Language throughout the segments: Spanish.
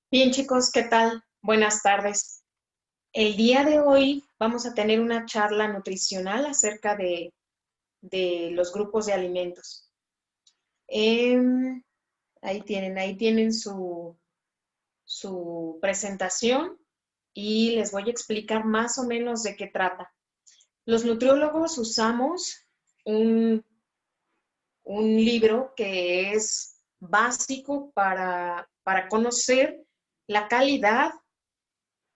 Bien, chicos, ¿qué tal? Buenas tardes. El día de hoy vamos a tener una charla nutricional acerca de los grupos de alimentos. Em, ahí tienen su presentación y les voy a explicar más o menos de qué trata. Los nutriólogos usamos un, un libro que es básico para conocer la calidad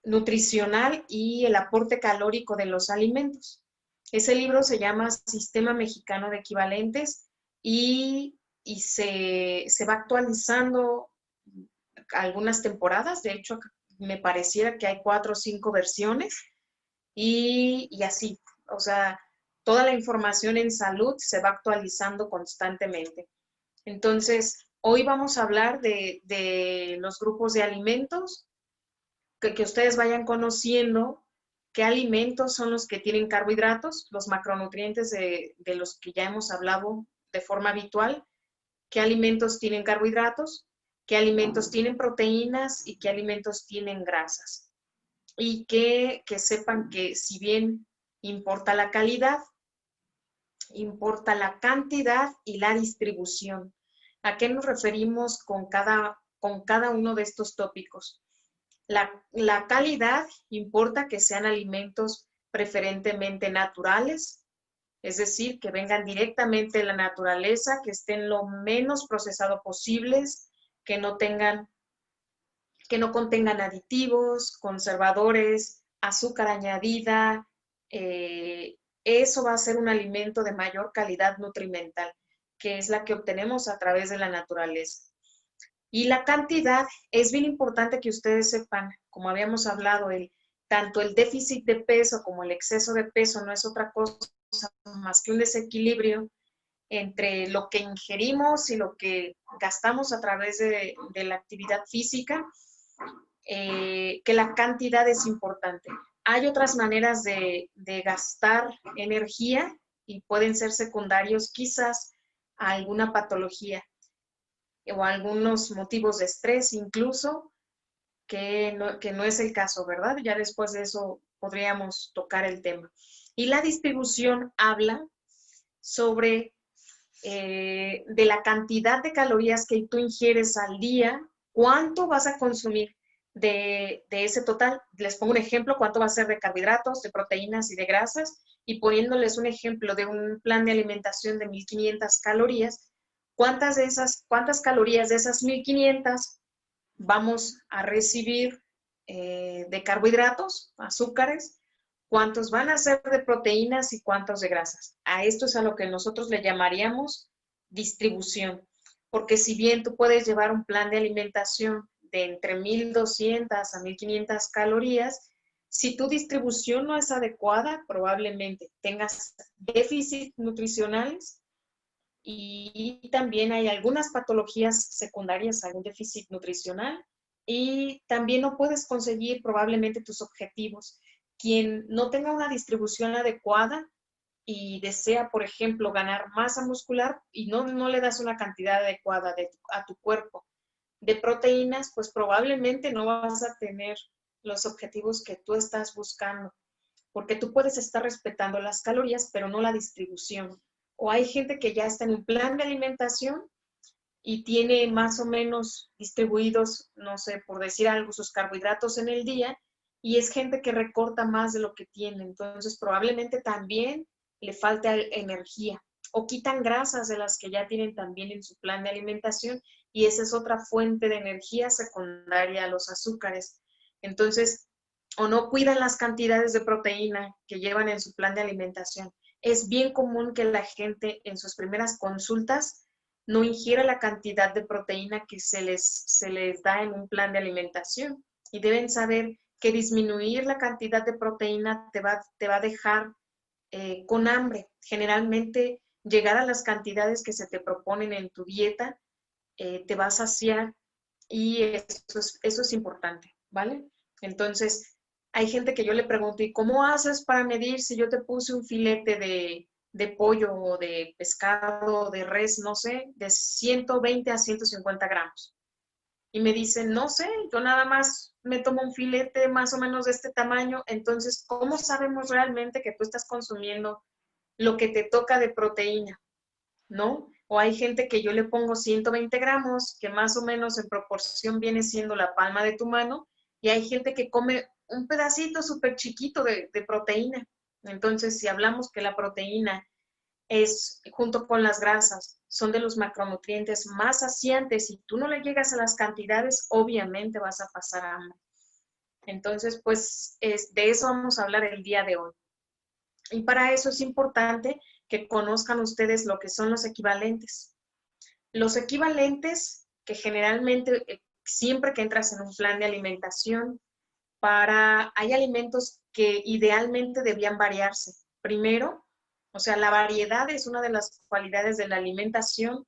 nutricional y el aporte calórico de los alimentos. Ese libro se llama Sistema Mexicano de Equivalentes y se va actualizando algunas temporadas. De hecho, me pareciera que hay 4 o 5 versiones y así. O sea, toda la información en salud se va actualizando constantemente. Entonces, hoy vamos a hablar de los grupos de alimentos, que ustedes vayan conociendo qué alimentos son los que tienen carbohidratos, los macronutrientes de los que ya hemos hablado de forma habitual, qué alimentos tienen carbohidratos, qué alimentos tienen proteínas y qué alimentos tienen grasas. Y que sepan que si bien importa la calidad, importa la cantidad y la distribución. ¿A qué nos referimos con cada uno de estos tópicos? La calidad importa que sean alimentos preferentemente naturales, es decir, que vengan directamente de la naturaleza, que estén lo menos procesado posibles, que no tengan, que no contengan aditivos, conservadores, azúcar añadida. Eso va a ser un alimento de mayor calidad nutrimental, que es la que obtenemos a través de la naturaleza. Y la cantidad es bien importante que ustedes sepan, como habíamos hablado, tanto el déficit de peso como el exceso de peso no es otra cosa más que un desequilibrio entre lo que ingerimos y lo que gastamos a través de la actividad física, que la cantidad es importante. Hay otras maneras de gastar energía y pueden ser secundarios quizás a alguna patología o algunos motivos de estrés incluso, que no es el caso, ¿verdad? Ya después de eso podríamos tocar el tema. Y la distribución habla sobre de la cantidad de calorías que tú ingieres al día, cuánto vas a consumir de ese total. Les pongo un ejemplo, cuánto va a ser de carbohidratos, de proteínas y de grasas, y poniéndoles un ejemplo de un plan de alimentación de 1500 calorías, cuántas calorías de esas 1500 vamos a recibir de carbohidratos, azúcares, cuántos van a ser de proteínas y cuántos de grasas. A esto es a lo que nosotros le llamaríamos distribución, porque si bien tú puedes llevar un plan de alimentación de entre 1200 a 1500 calorías, si tu distribución no es adecuada, probablemente tengas déficits nutricionales y también hay algunas patologías secundarias a un déficit nutricional y también no puedes conseguir probablemente tus objetivos. Quien no tenga una distribución adecuada y desea, por ejemplo, ganar masa muscular y no le das una cantidad adecuada a tu cuerpo de proteínas, pues probablemente no vas a tener los objetivos que tú estás buscando, porque tú puedes estar respetando las calorías, pero no la distribución. O hay gente que ya está en un plan de alimentación y tiene más o menos distribuidos, no sé, por decir algo, sus carbohidratos en el día, y es gente que recorta más de lo que tiene. Entonces, probablemente también le falta energía. O quitan grasas de las que ya tienen también en su plan de alimentación, y esa es otra fuente de energía secundaria a los azúcares. Entonces, o no cuidan las cantidades de proteína que llevan en su plan de alimentación. Es bien común que la gente en sus primeras consultas no ingiera la cantidad de proteína que se les da en un plan de alimentación. Y deben saber que disminuir la cantidad de proteína te va a dejar con hambre. Generalmente, llegar a las cantidades que se te proponen en tu dieta te va a saciar y eso es importante, ¿vale? Entonces, hay gente que yo le pregunto, ¿y cómo haces para medir si yo te puse un filete de pollo o de pescado o de res, no sé, de 120 a 150 gramos? y me dicen, no sé, yo nada más me tomo un filete más o menos de este tamaño, entonces, ¿cómo sabemos realmente que tú estás consumiendo lo que te toca de proteína? ¿No? O hay gente que yo le pongo 120 gramos, que más o menos en proporción viene siendo la palma de tu mano, y hay gente que come un pedacito súper chiquito de proteína. Entonces, si hablamos que la proteína es, junto con las grasas, son de los macronutrientes más saciantes y tú no le llegas a las cantidades, obviamente vas a pasar hambre. Entonces, pues de eso vamos a hablar el día de hoy. Y para eso es importante que conozcan ustedes lo que son los equivalentes. Los equivalentes que generalmente, siempre que entras en un plan de alimentación, hay alimentos que idealmente debían variarse. Primero, o sea, la variedad es una de las cualidades de la alimentación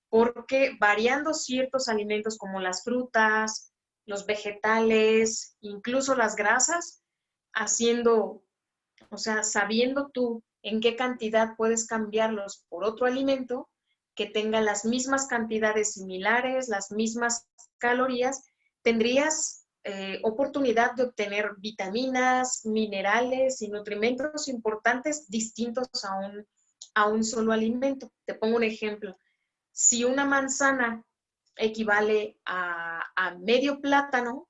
porque variando ciertos alimentos como las frutas, los vegetales, incluso las grasas, haciendo, o sea, sabiendo tú en qué cantidad puedes cambiarlos por otro alimento que tenga las mismas cantidades similares, las mismas calorías, tendrías oportunidad de obtener vitaminas, minerales y nutrimentos importantes distintos a un solo alimento. Te pongo un ejemplo. Si una manzana equivale a medio plátano,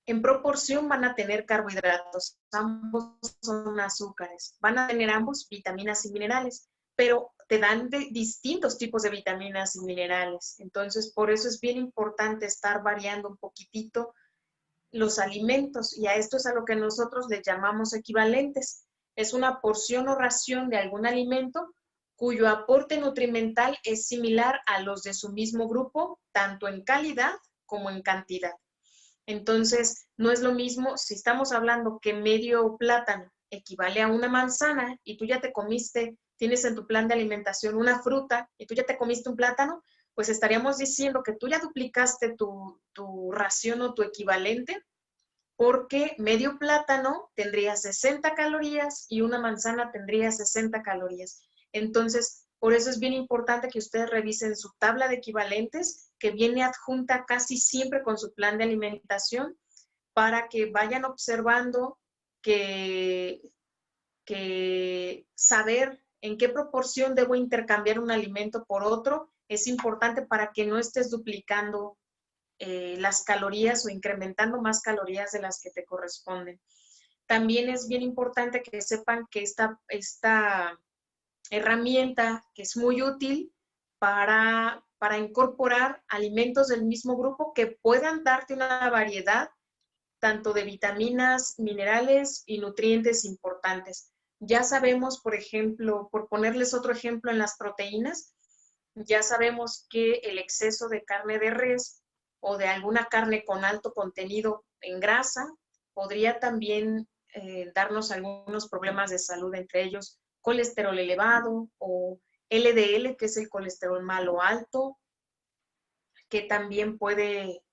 en proporción van a tener carbohidratos, ambos son azúcares, van a tener ambos vitaminas y minerales, pero te dan distintos tipos de vitaminas y minerales. Entonces, por eso es bien importante estar variando un poquitito los alimentos y a esto es a lo que nosotros le llamamos equivalentes. Es una porción o ración de algún alimento cuyo aporte nutrimental es similar a los de su mismo grupo, tanto en calidad como en cantidad. Entonces, no es lo mismo si estamos hablando que medio plátano equivale a una manzana y tú ya te comiste, tienes en tu plan de alimentación una fruta y tú ya te comiste un plátano, pues estaríamos diciendo que tú ya duplicaste tu ración o tu equivalente porque medio plátano tendría 60 calorías y una manzana tendría 60 calorías. Entonces, por eso es bien importante que ustedes revisen su tabla de equivalentes que viene adjunta casi siempre con su plan de alimentación para que vayan observando que saber en qué proporción debo intercambiar un alimento por otro es importante para que no estés duplicando las calorías o incrementando más calorías de las que te corresponden. También es bien importante que sepan que esta herramienta que es muy útil para incorporar alimentos del mismo grupo que puedan darte una variedad tanto de vitaminas, minerales y nutrientes importantes. Ya sabemos, por ejemplo, por ponerles otro ejemplo en las proteínas, ya sabemos que el exceso de carne de res o de alguna carne con alto contenido en grasa podría también darnos algunos problemas de salud, entre ellos colesterol elevado o LDL, que es el colesterol malo alto, que también puede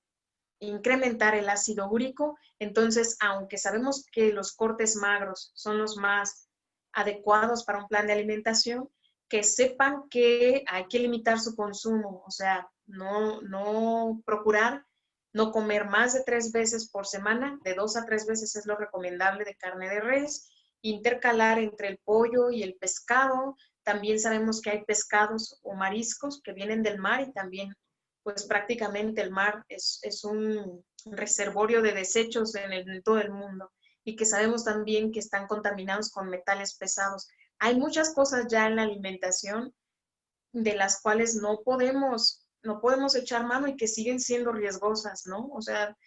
incrementar el ácido úrico. Entonces, aunque sabemos que los cortes magros son los más adecuados para un plan de alimentación, que sepan que hay que limitar su consumo, o sea, no procurar no comer más de 3 veces por semana, de 2 a 3 veces es lo recomendable de carne de res, intercalar entre el pollo y el pescado. También sabemos que hay pescados o mariscos que vienen del mar y también pues prácticamente el mar es un reservorio de desechos en todo el mundo y que sabemos también que están contaminados con metales pesados. Hay muchas cosas ya en la alimentación de las cuales no podemos echar mano y que siguen siendo riesgosas, ¿no? O sea,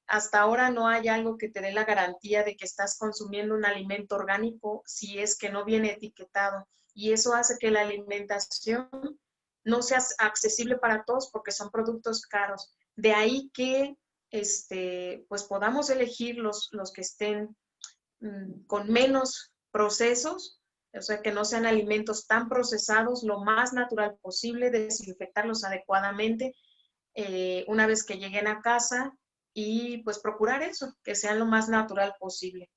hasta ahora no hay algo que te dé la garantía de que estás consumiendo un alimento orgánico si es que no viene etiquetado. Y eso hace que la alimentación no sea accesible para todos porque son productos caros. De ahí que pues podamos elegir los que estén con menos procesos, o sea, que no sean alimentos tan procesados, lo más natural posible, desinfectarlos adecuadamente una vez que lleguen a casa y pues procurar eso, que sean lo más natural posible.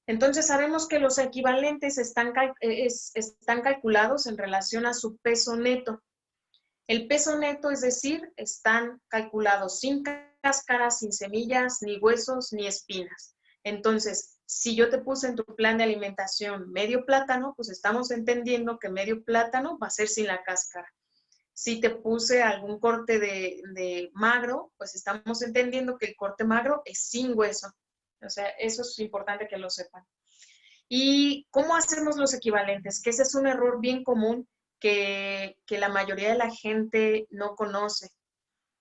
Entonces sabemos que los equivalentes están calculados en relación a su peso neto. El peso neto, es decir, están calculados sin cáscara, sin semillas, ni huesos, ni espinas. Entonces, si yo te puse en tu plan de alimentación medio plátano, pues estamos entendiendo que medio plátano va a ser sin la cáscara. Si te puse algún corte de magro, pues estamos entendiendo que el corte magro es sin hueso. O sea, eso es importante que lo sepan. ¿Y cómo hacemos los equivalentes? Que ese es un error bien común que la mayoría de la gente no conoce.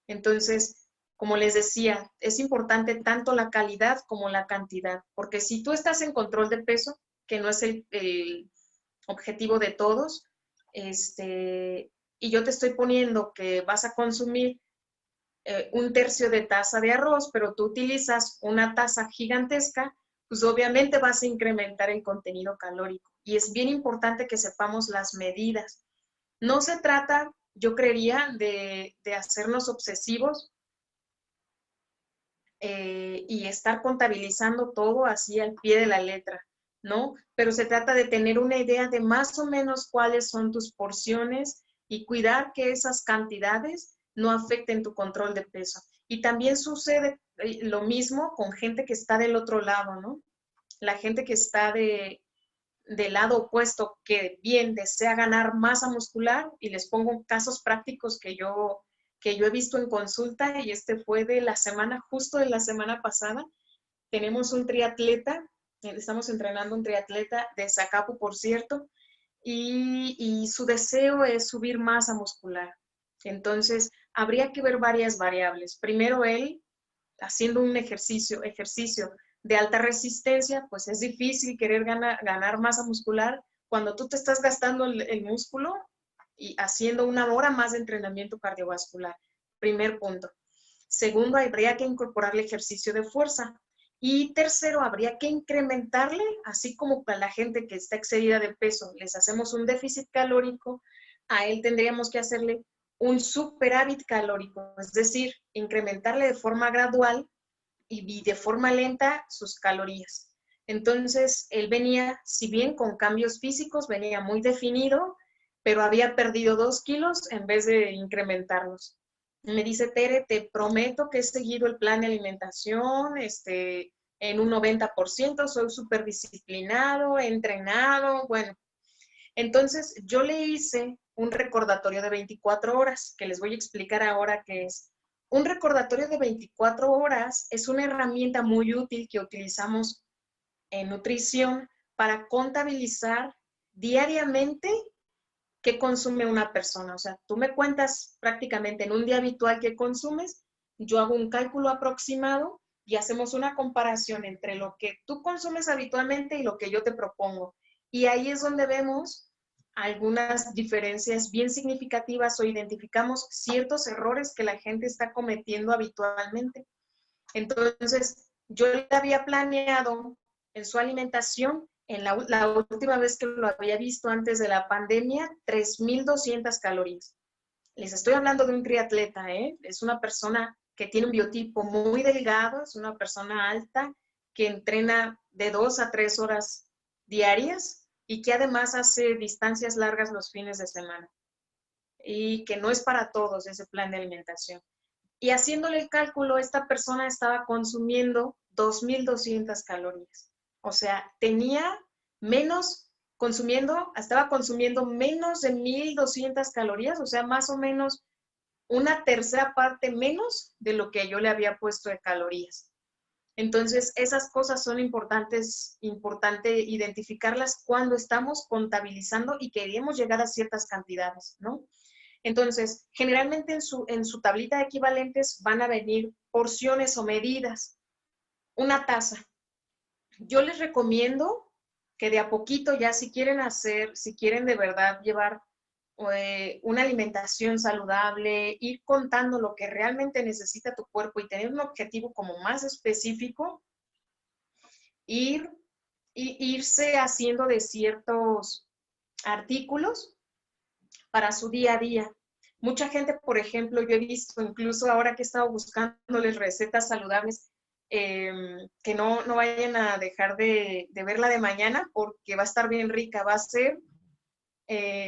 Entonces, como les decía, es importante tanto la calidad como la cantidad, porque si tú estás en control de peso, que no es el objetivo de todos, y yo te estoy poniendo que vas a consumir un tercio de taza de arroz, pero tú utilizas una taza gigantesca, pues obviamente vas a incrementar el contenido calórico. Y es bien importante que sepamos las medidas. No se trata, yo creería, de hacernos obsesivos y estar contabilizando todo así al pie de la letra, ¿no? Pero se trata de tener una idea de más o menos cuáles son tus porciones y cuidar que esas cantidades no afecten tu control de peso. Y también sucede lo mismo con gente que está del otro lado, ¿no? La gente que está del lado opuesto, que bien desea ganar masa muscular, y les pongo casos prácticos que yo he visto en consulta, y este fue de la semana, justo de la semana pasada. Tenemos un triatleta, estamos entrenando un triatleta de Zacapu, por cierto, y su deseo es subir masa muscular. Entonces, habría que ver varias variables. Primero, él haciendo un ejercicio de alta resistencia, pues es difícil querer ganar masa muscular cuando tú te estás gastando el músculo y haciendo una hora más de entrenamiento cardiovascular. Primer punto. Segundo, habría que incorporarle ejercicio de fuerza. Y tercero, habría que incrementarle, así como para la gente que está excedida de peso, les hacemos un déficit calórico, a él tendríamos que hacerle un superávit calórico, es decir, incrementarle de forma gradual y de forma lenta sus calorías. Entonces, él venía, si bien con cambios físicos, venía muy definido, pero había perdido 2 kilos en vez de incrementarlos. Me dice, Tere, te prometo que he seguido el plan de alimentación en un 90%, soy súper disciplinado, he entrenado, bueno. Entonces, yo le hice un recordatorio de 24 horas, que les voy a explicar ahora qué es. Un recordatorio de 24 horas es una herramienta muy útil que utilizamos en nutrición para contabilizar diariamente qué consume una persona. O sea, tú me cuentas prácticamente en un día habitual qué consumes, yo hago un cálculo aproximado y hacemos una comparación entre lo que tú consumes habitualmente y lo que yo te propongo. Y ahí es donde vemos algunas diferencias bien significativas o identificamos ciertos errores que la gente está cometiendo habitualmente. Entonces, yo le había planeado en su alimentación, en la última vez que lo había visto antes de la pandemia, 3,200 calorías. Les estoy hablando de un triatleta, ¿eh? Es una persona que tiene un biotipo muy delgado, es una persona alta, que entrena de 2 a 3 horas diarias y que además hace distancias largas los fines de semana. Y que no es para todos ese plan de alimentación. Y haciéndole el cálculo, esta persona estaba consumiendo 2,200 calorías. O sea, tenía menos estaba consumiendo menos de 1,200 calorías, o sea, más o menos una tercera parte menos de lo que yo le había puesto de calorías. Entonces, esas cosas son importante identificarlas cuando estamos contabilizando y queremos llegar a ciertas cantidades, ¿no? Entonces, generalmente en su tablita de equivalentes van a venir porciones o medidas. Una taza. Yo les recomiendo que de a poquito ya si quieren de verdad llevar una alimentación saludable, ir contando lo que realmente necesita tu cuerpo y tener un objetivo como más específico, irse haciendo de ciertos artículos para su día a día. Mucha gente, por ejemplo, yo he visto, incluso ahora que he estado buscándoles recetas saludables, que no vayan a dejar de verla de mañana porque va a estar bien rica. Va a ser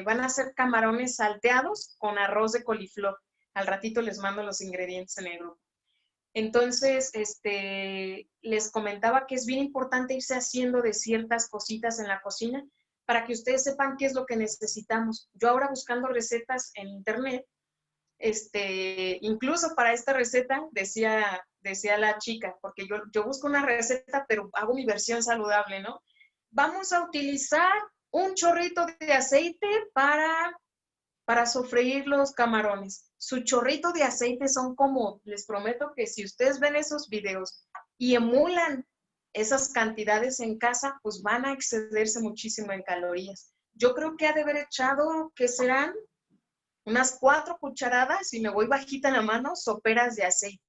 van a ser camarones salteados con arroz de coliflor. Al ratito les mando los ingredientes en el grupo. Entonces, les comentaba que es bien importante irse haciendo de ciertas cositas en la cocina para que ustedes sepan qué es lo que necesitamos. Yo ahora buscando recetas en internet, incluso para esta receta, decía la chica, porque yo busco una receta, pero hago mi versión saludable, ¿no? Vamos a utilizar un chorrito de aceite para sofreír los camarones. Su chorrito de aceite son como, les prometo que si ustedes ven esos videos y emulan esas cantidades en casa, pues van a excederse muchísimo en calorías. Yo creo que ha de haber echado, ¿qué serán? Unas 4 cucharadas, y me voy bajita en la mano, soperas de aceite.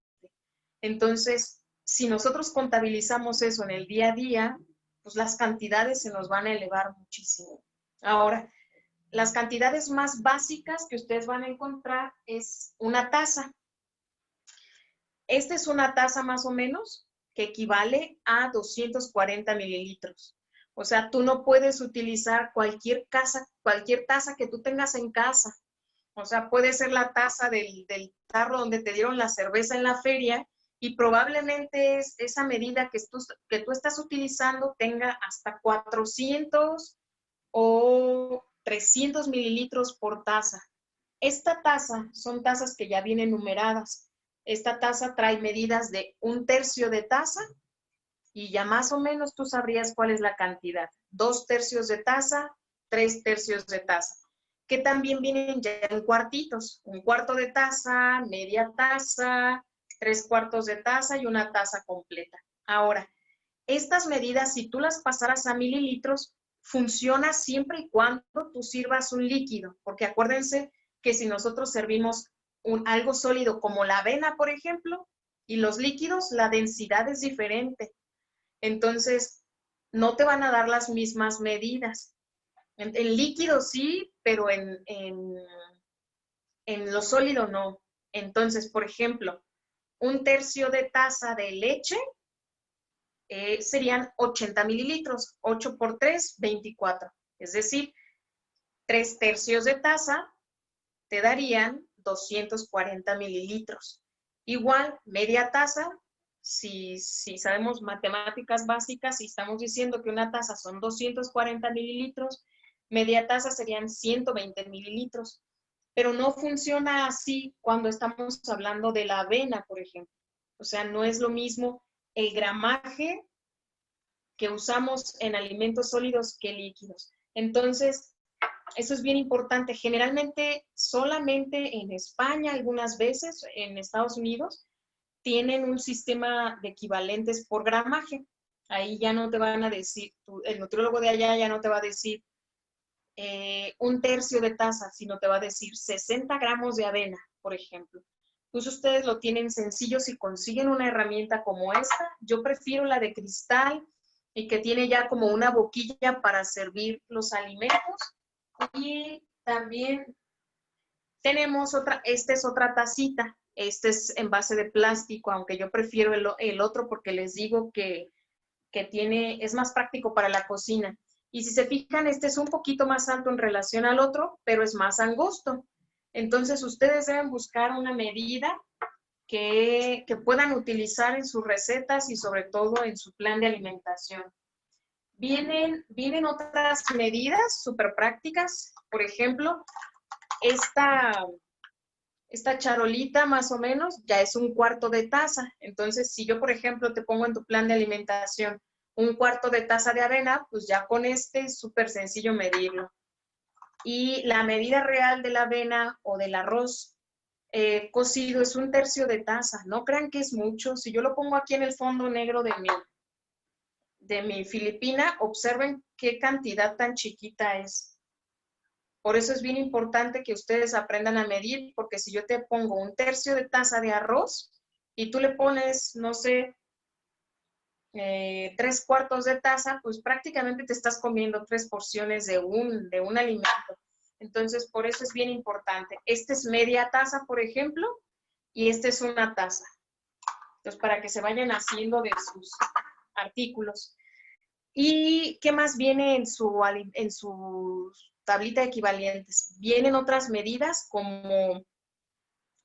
Entonces, si nosotros contabilizamos eso en el día a día, pues las cantidades se nos van a elevar muchísimo. Ahora, las cantidades más básicas que ustedes van a encontrar es una taza. Esta es una taza más o menos que equivale a 240 mililitros. O sea, tú no puedes utilizar cualquier taza que tú tengas en casa. O sea, puede ser la taza del tarro donde te dieron la cerveza en la feria y probablemente esa medida que tú estás utilizando tenga hasta 400 o 300 mililitros por taza. Esta taza son tazas que ya vienen numeradas. Esta taza trae medidas de 1/3 de taza y ya más o menos tú sabrías cuál es la cantidad. 2/3 de taza, 3/3 de taza, que también vienen ya en cuartitos. 1/4 de taza, media taza, 3/4 de taza y una taza completa. Ahora, estas medidas, si tú las pasaras a mililitros, funciona siempre y cuando tú sirvas un líquido, porque acuérdense que si nosotros servimos algo sólido como la avena, por ejemplo, y los líquidos, la densidad es diferente. Entonces, no te van a dar las mismas medidas. En líquido sí, pero en lo sólido no. Entonces, por ejemplo, 1/3 de taza de leche serían 80 mililitros, 8 por 3, 24. Es decir, 3/3 de taza te darían 240 mililitros. Igual, media taza, si sabemos matemáticas básicas y estamos diciendo que una taza son 240 mililitros, media taza serían 120 mililitros. Pero no funciona así cuando estamos hablando de la avena, por ejemplo. O sea, no es lo mismo el gramaje que usamos en alimentos sólidos que líquidos. Entonces, eso es bien importante. Generalmente, solamente en España, algunas veces, en Estados Unidos, tienen un sistema de equivalentes por gramaje. Ahí ya no te van a decir, el nutriólogo de allá ya no te va a decir 1/3 de taza, sino te va a decir 60 gramos de avena, por ejemplo. Pues ustedes lo tienen sencillo si consiguen una herramienta como esta. Yo prefiero la de cristal y que tiene ya como una boquilla para servir los alimentos. Y también tenemos esta es otra tacita. Este es en base de plástico, aunque yo prefiero el otro porque les digo que es más práctico para la cocina. Y si se fijan, este es un poquito más alto en relación al otro, pero es más angosto. Entonces, ustedes deben buscar una medida que puedan utilizar en sus recetas y sobre todo en su plan de alimentación. Vienen otras medidas súper prácticas. Por ejemplo, esta charolita más o menos ya es 1/4 de taza. Entonces, si yo, por ejemplo, te pongo en tu plan de alimentación 1/4 de taza de avena, pues ya con este es súper sencillo medirlo. Y la medida real de la avena o del arroz cocido es 1/3 de taza. No crean que es mucho. Si yo lo pongo aquí en el fondo negro de mi Filipina, observen qué cantidad tan chiquita es. Por eso es bien importante que ustedes aprendan a medir, porque si yo te pongo 1/3 de taza de arroz y tú le pones, no sé, 3/4 de taza, pues prácticamente te estás comiendo 3 porciones de un alimento. Entonces, por eso es bien importante. Este es media taza, por ejemplo, y este es una taza. Entonces, para que se vayan haciendo de sus artículos. ¿Y qué más viene en su tablita de equivalentes. Vienen otras medidas como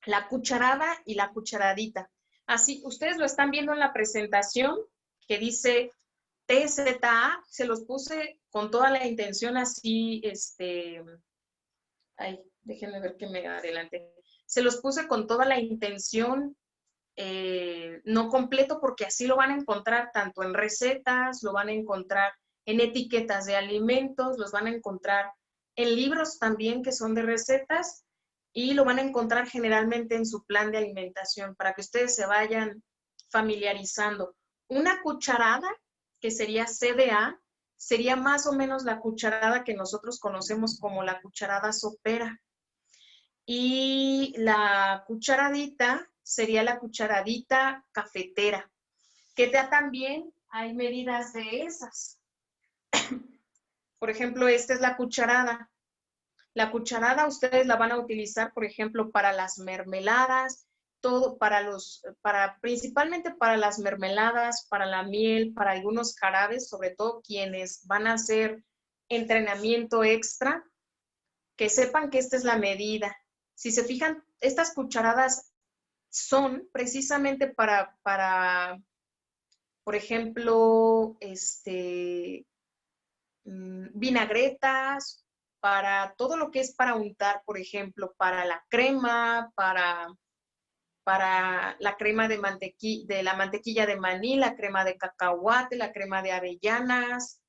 la cucharada y la cucharadita. Así, ustedes lo están viendo en la presentación que dice TZA, se los puse con toda la intención así, ay, déjenme ver que me adelante. Se los puse con toda la intención, no completo, porque así lo van a encontrar tanto en recetas, lo van a encontrar en etiquetas de alimentos, los van a encontrar en libros también que son de recetas y lo van a encontrar generalmente en su plan de alimentación para que ustedes se vayan familiarizando. Una cucharada, que sería CDA, sería más o menos la cucharada que nosotros conocemos como la cucharada sopera. Y la cucharadita sería la cucharadita cafetera, que ya también hay medidas de esas. Por ejemplo, esta es la cucharada. La cucharada ustedes la van a utilizar, por ejemplo, para las mermeladas, todo principalmente para las mermeladas, para la miel, para algunos jarabes, sobre todo quienes van a hacer entrenamiento extra, que sepan que esta es la medida. Si se fijan, estas cucharadas son precisamente para por ejemplo, vinagretas, para todo lo que es para untar, por ejemplo, para la crema, para la crema de la mantequilla de maní, la crema de cacahuate, la crema de avellanas,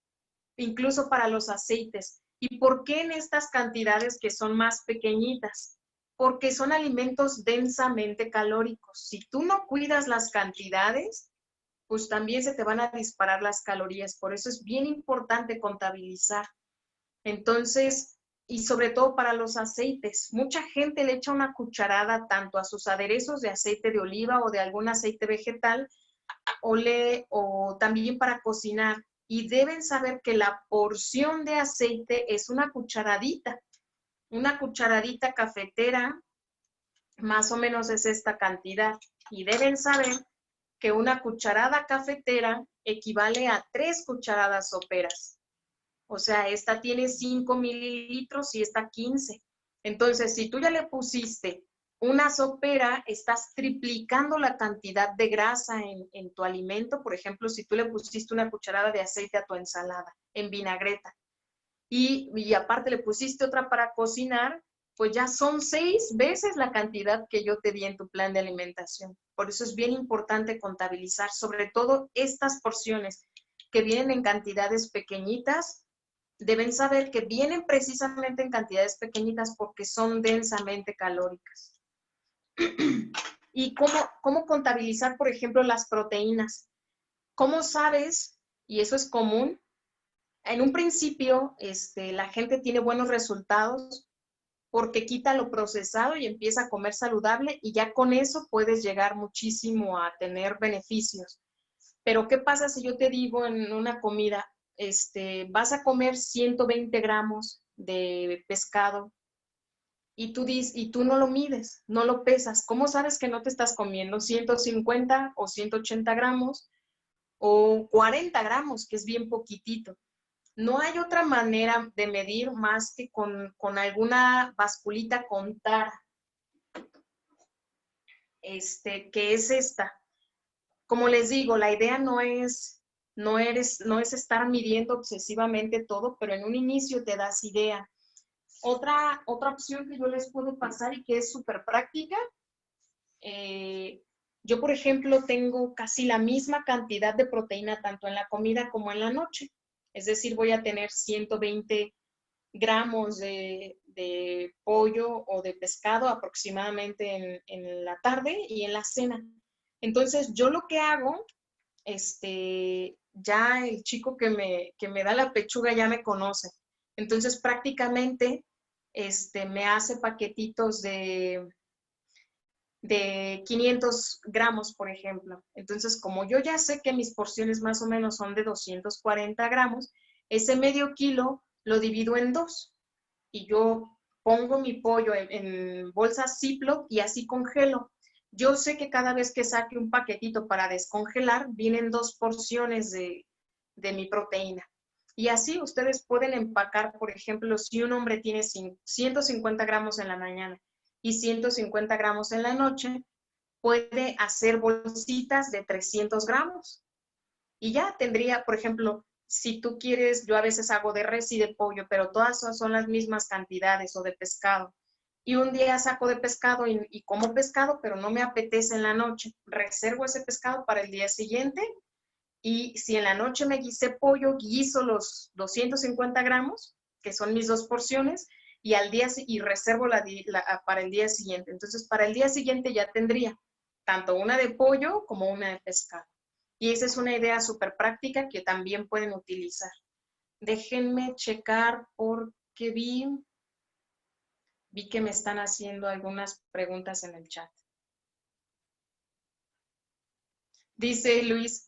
incluso para los aceites. ¿Y por qué en estas cantidades que son más pequeñitas? Porque son alimentos densamente calóricos. Si tú no cuidas las cantidades, pues también se te van a disparar las calorías. Por eso es bien importante contabilizar. Entonces, y sobre todo para los aceites, mucha gente le echa una cucharada tanto a sus aderezos de aceite de oliva o de algún aceite vegetal o también para cocinar. Y deben saber que la porción de aceite es una cucharadita cafetera, más o menos es esta cantidad. Y deben saber que una cucharada cafetera equivale a 3 cucharadas soperas. O sea, esta tiene 5 mililitros y esta 15. Entonces, si tú ya le pusiste una sopera, estás triplicando la cantidad de grasa en tu alimento. Por ejemplo, si tú le pusiste una cucharada de aceite a tu ensalada en vinagreta y aparte le pusiste otra para cocinar, pues ya son 6 veces la cantidad que yo te di en tu plan de alimentación. Por eso es bien importante contabilizar, sobre todo estas porciones que vienen en cantidades pequeñitas. Deben saber que vienen precisamente en cantidades pequeñitas porque son densamente calóricas. ¿Y cómo contabilizar, por ejemplo, las proteínas? ¿Cómo sabes? Y eso es común. En un principio, la gente tiene buenos resultados porque quita lo procesado y empieza a comer saludable y ya con eso puedes llegar muchísimo a tener beneficios. Pero ¿qué pasa si yo te digo en una comida, vas a comer 120 gramos de pescado y tú no lo mides, no lo pesas? ¿Cómo sabes que no te estás comiendo 150 o 180 gramos o 40 gramos, que es bien poquitito? No hay otra manera de medir más que con alguna basculita con tara, que es esta. Como les digo, la idea no es estar midiendo obsesivamente todo, pero en un inicio te das idea. Otra opción que yo les puedo pasar y que es súper práctica, yo, por ejemplo, tengo casi la misma cantidad de proteína tanto en la comida como en la noche. Es decir, voy a tener 120 gramos de pollo o de pescado aproximadamente en la tarde y en la cena. Entonces, yo lo que hago, ya el chico que me da la pechuga ya me conoce. Entonces, prácticamente, me hace paquetitos de 500 gramos, por ejemplo. Entonces, como yo ya sé que mis porciones más o menos son de 240 gramos, ese medio kilo lo divido en 2 y yo pongo mi pollo en bolsas Ziploc y así congelo. Yo sé que cada vez que saque un paquetito para descongelar, vienen 2 porciones de mi proteína. Y así ustedes pueden empacar, por ejemplo, si un hombre tiene 150 gramos en la mañana y 150 gramos en la noche, puede hacer bolsitas de 300 gramos. Y ya tendría, por ejemplo, si tú quieres, yo a veces hago de res y de pollo, pero todas son las mismas cantidades, o de pescado. Y un día saco de pescado y como pescado, pero no me apetece en la noche. Reservo ese pescado para el día siguiente, y si en la noche me guisé pollo, guiso los 250 gramos, que son mis 2 porciones, y reservo para el día siguiente. Entonces, para el día siguiente ya tendría tanto una de pollo como una de pescado. Y esa es una idea súper práctica que también pueden utilizar. Déjenme checar porque vi que me están haciendo algunas preguntas en el chat. Dice Luis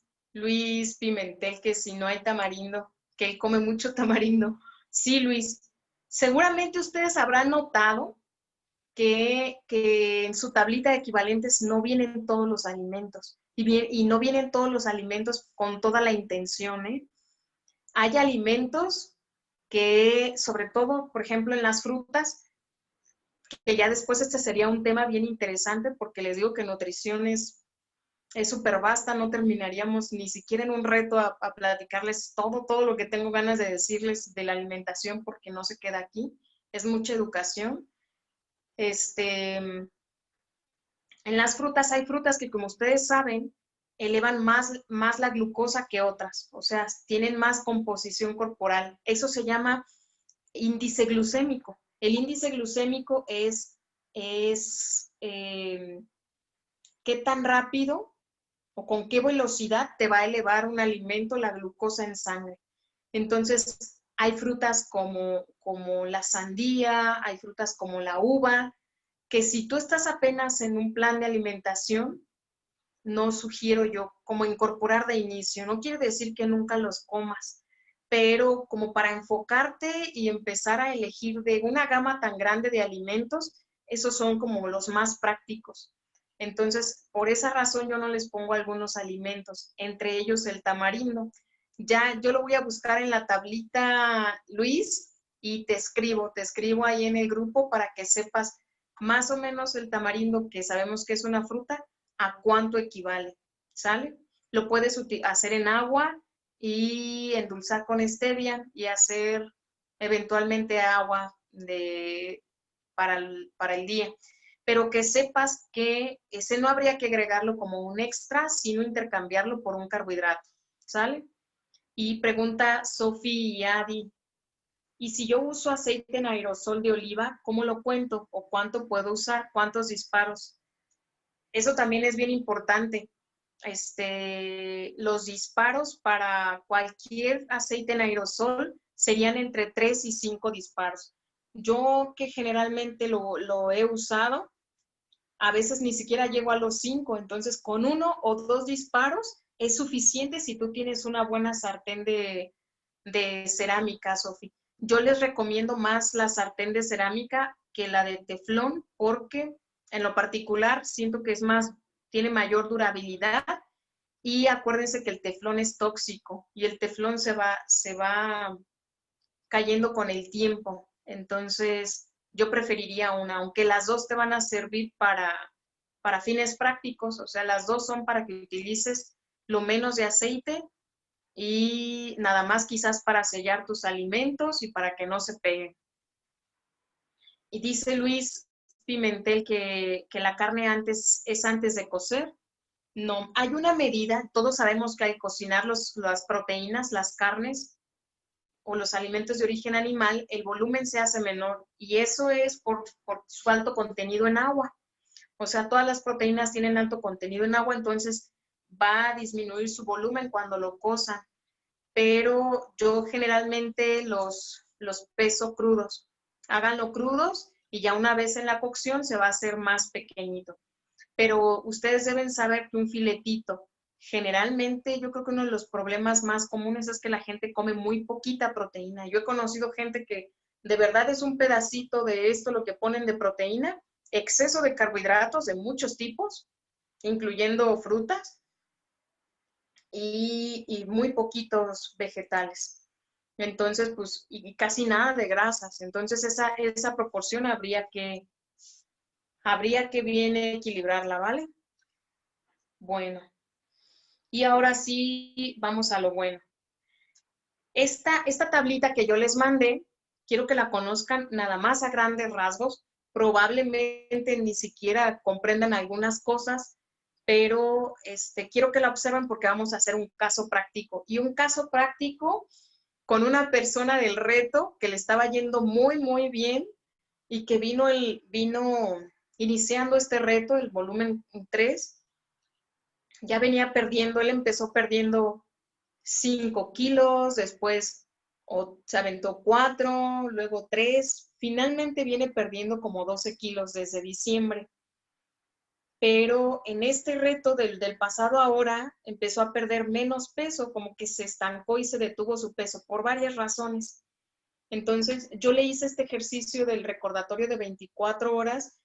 Pimentel que si no hay tamarindo, que él come mucho tamarindo. Sí, Luis, seguramente ustedes habrán notado que en su tablita de equivalentes no vienen todos los alimentos, y no vienen todos los alimentos con toda la intención, ¿eh? Hay alimentos que, sobre todo, por ejemplo, en las frutas, que ya después este sería un tema bien interesante, porque les digo que nutrición es súper vasta, no terminaríamos ni siquiera en un reto a platicarles todo lo que tengo ganas de decirles de la alimentación, porque no se queda aquí, es mucha educación. En las frutas hay frutas que, como ustedes saben, elevan más la glucosa que otras, o sea, tienen más composición corporal. Eso se llama índice glucémico. El índice glucémico es qué tan rápido o con qué velocidad te va a elevar un alimento la glucosa en sangre. Entonces, hay frutas como la sandía, hay frutas como la uva, que si tú estás apenas en un plan de alimentación, no sugiero yo como incorporar de inicio. No quiere decir que nunca los comas, pero como para enfocarte y empezar a elegir de una gama tan grande de alimentos, esos son como los más prácticos. Entonces, por esa razón yo no les pongo algunos alimentos, entre ellos el tamarindo. Ya yo lo voy a buscar en la tablita, Luis, y te escribo ahí en el grupo para que sepas más o menos el tamarindo, que sabemos que es una fruta, a cuánto equivale, ¿sale? Lo puedes hacer en agua y endulzar con stevia y hacer eventualmente agua para el día. Pero que sepas que ese no habría que agregarlo como un extra, sino intercambiarlo por un carbohidrato, ¿sale? Y pregunta Sofi y Adi, ¿y si yo uso aceite en aerosol de oliva, cómo lo cuento? ¿O cuánto puedo usar? ¿Cuántos disparos? Eso también es bien importante. Los disparos para cualquier aceite en aerosol serían entre 3 y 5 disparos. Yo, que generalmente lo he usado, a veces ni siquiera llego a los 5, entonces con 1 o 2 disparos es suficiente si tú tienes una buena sartén de cerámica, Sofi. Yo les recomiendo más la sartén de cerámica que la de teflón, porque en lo particular siento que tiene mayor durabilidad, y acuérdense que el teflón es tóxico y el teflón se va cayendo con el tiempo. Entonces, yo preferiría una, aunque las dos te van a servir para fines prácticos, o sea, las dos son para que utilices lo menos de aceite y nada más quizás para sellar tus alimentos y para que no se peguen. Y dice Luis Pimentel que la carne es antes de cocer. No, hay una medida, todos sabemos que al cocinar las proteínas, las carnes o los alimentos de origen animal, el volumen se hace menor, y eso es por su alto contenido en agua. O sea, todas las proteínas tienen alto contenido en agua, entonces va a disminuir su volumen cuando lo cosan. Pero yo generalmente los peso crudos. Háganlo crudos y ya una vez en la cocción se va a hacer más pequeñito. Pero ustedes deben saber que un filetito, generalmente yo creo que uno de los problemas más comunes es que la gente come muy poquita proteína. Yo he conocido gente que de verdad es un pedacito de esto lo que ponen de proteína, exceso de carbohidratos de muchos tipos, incluyendo frutas, y muy poquitos vegetales. Entonces, pues, y casi nada de grasas. Entonces, esa proporción habría que bien equilibrarla, ¿vale? Bueno, y ahora sí, vamos a lo bueno. Esta tablita que yo les mandé, quiero que la conozcan nada más a grandes rasgos. Probablemente ni siquiera comprendan algunas cosas, pero quiero que la observen porque vamos a hacer un caso práctico. Y un caso práctico con una persona del reto que le estaba yendo muy, muy bien y que vino iniciando este reto, el volumen 3, ya venía perdiendo, él empezó perdiendo 5 kilos, después se aventó 4, luego 3, finalmente viene perdiendo como 12 kilos desde diciembre. Pero en este reto del pasado ahora empezó a perder menos peso, como que se estancó y se detuvo su peso por varias razones. Entonces yo le hice este ejercicio del recordatorio de 24 horas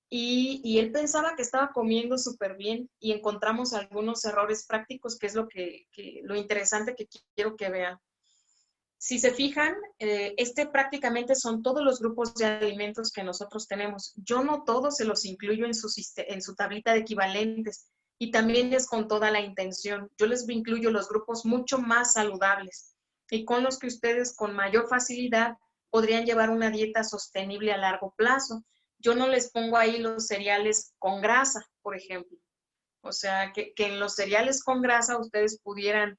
y él pensaba que estaba comiendo súper bien y encontramos algunos errores prácticos, que es lo interesante que quiero que vean. Si se fijan, prácticamente son todos los grupos de alimentos que nosotros tenemos. Yo no todos se los incluyo en su tablita de equivalentes y también es con toda la intención. Yo les incluyo los grupos mucho más saludables y con los que ustedes con mayor facilidad podrían llevar una dieta sostenible a largo plazo. Yo no les pongo ahí los cereales con grasa, por ejemplo. O sea, que en los cereales con grasa ustedes pudieran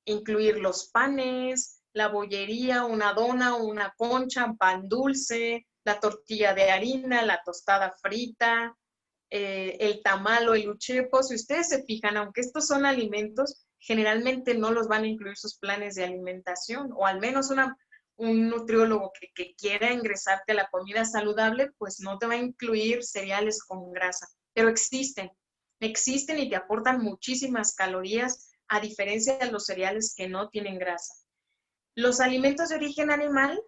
incluir los panes, la bollería, una dona, una concha, pan dulce, la tortilla de harina, la tostada frita, el tamal o el uchepo. Si ustedes se fijan, aunque estos son alimentos, generalmente no los van a incluir sus planes de alimentación, o al menos un nutriólogo que quiera ingresarte a la comida saludable, pues no te va a incluir cereales con grasa, pero existen y te aportan muchísimas calorías, a diferencia de los cereales que no tienen grasa. Los alimentos de origen animal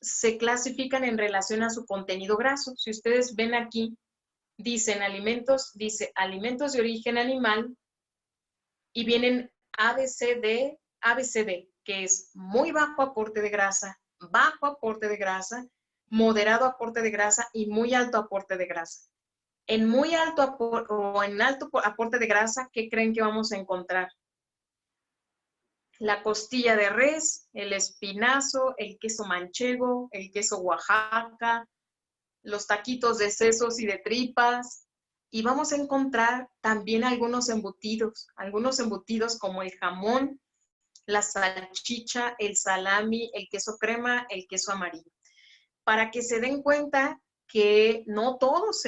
se clasifican en relación a su contenido graso. Si ustedes ven aquí, dice alimentos de origen animal y vienen ABCD, que es muy bajo aporte de grasa, bajo aporte de grasa, moderado aporte de grasa y muy alto aporte de grasa. En muy alto aporte de grasa, ¿qué creen que vamos a encontrar? La costilla de res, el espinazo, el queso manchego, el queso Oaxaca, los taquitos de sesos y de tripas. Y vamos a encontrar también algunos embutidos como el jamón, la salchicha, el salami, el queso crema, el queso amarillo. Para que se den cuenta que no todos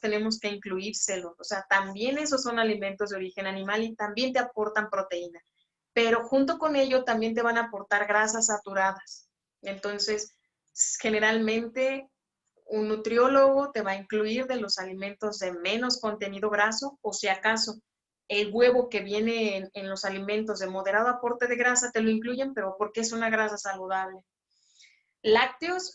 tenemos que incluírselo. O sea, también esos son alimentos de origen animal y también te aportan proteína. Pero junto con ello también te van a aportar grasas saturadas. Entonces, generalmente un nutriólogo te va a incluir de los alimentos de menos contenido graso, o si acaso el huevo que viene en los alimentos de moderado aporte de grasa te lo incluyen, pero porque es una grasa saludable. Lácteos,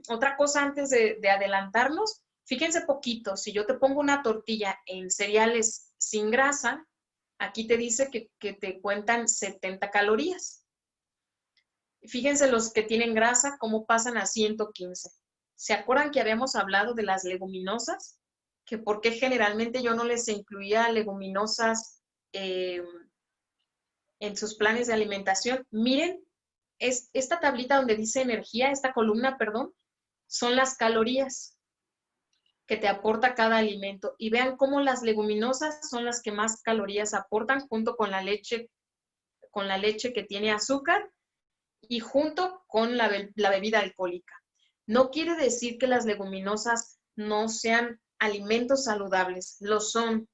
otra cosa antes de adelantarnos, fíjense poquito, si yo te pongo una tortilla en cereales sin grasa, aquí te dice que te cuentan 70 calorías. Fíjense los que tienen grasa, cómo pasan a 115. ¿Se acuerdan que habíamos hablado de las leguminosas? Que por qué generalmente yo no les incluía leguminosas en sus planes de alimentación. Miren, esta tablita donde dice energía, esta columna, perdón, son las calorías que te aporta cada alimento. Y vean cómo las leguminosas son las que más calorías aportan junto con la leche que tiene azúcar y junto con la bebida alcohólica. No quiere decir que las leguminosas no sean alimentos saludables, lo son.